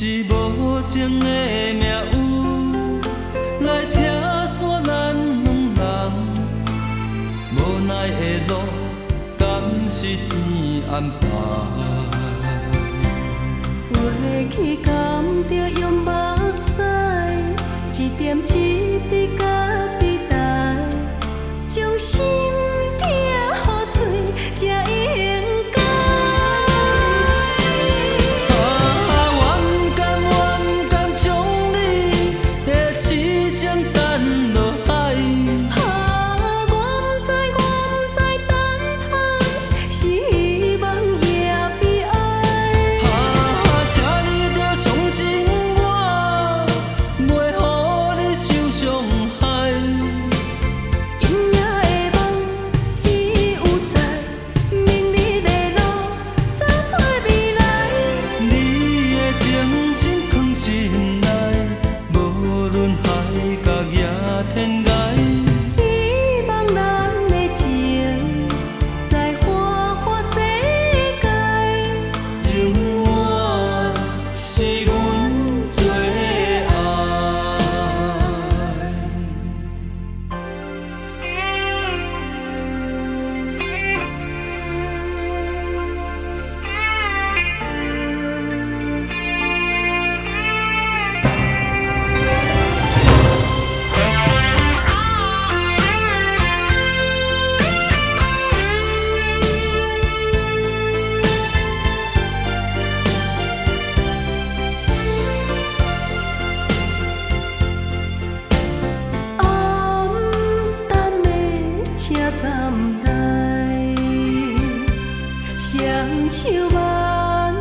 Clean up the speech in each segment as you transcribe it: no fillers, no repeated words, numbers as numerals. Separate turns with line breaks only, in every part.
是无情的命有来拆散咱两人，无奈的路敢是天安排？
过去甘着用目屎，一点一滴甲滴答，将心痛予嘴才应该。手慢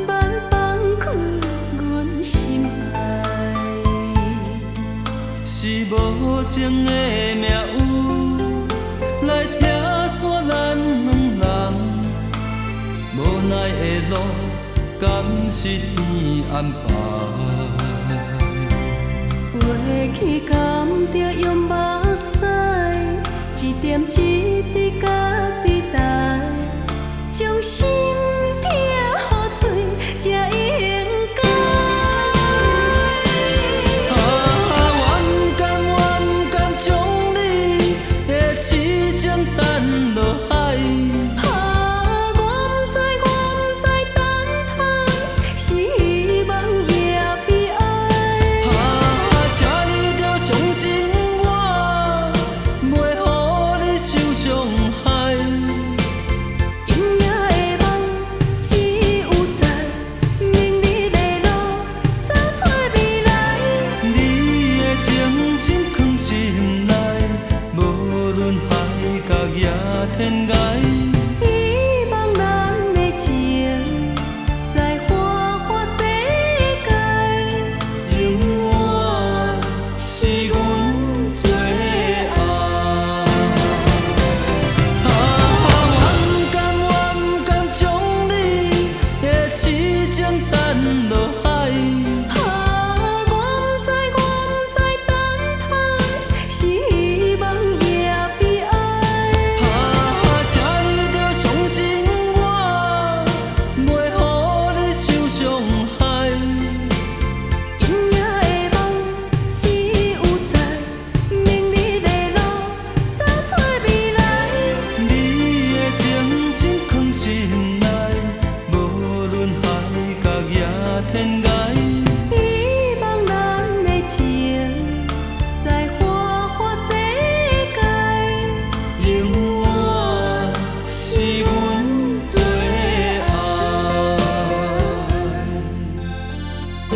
慢放开阮心爱，
是无情的命有来拆散咱两人，无奈的路敢是天安排？
过去甘着用目屎，一点一滴甲滴答，将心痛予嘴才应该。
冤甘将你的痴情等落海。
我不知等待，是希望也悲哀。
请你着相信我，袂予你受伤害。
今夜的梦，只有在明日的路找找未来。
你的情真藏心内，无论海角也天涯。
希望咱的情在花花世界，
永远是阮最爱。冤甘将你的痴情等落海。
我不知等待，是希望也悲哀。
请你着相信我，袂予你受伤害。
今夜的梦，只有在明日的路找找未来。
你的情真藏心内，无论海角也天涯。
希望咱的情在花花世界，
永远是阮最爱。希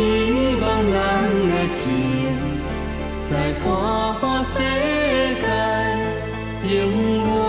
望咱的情在花花世界，永远。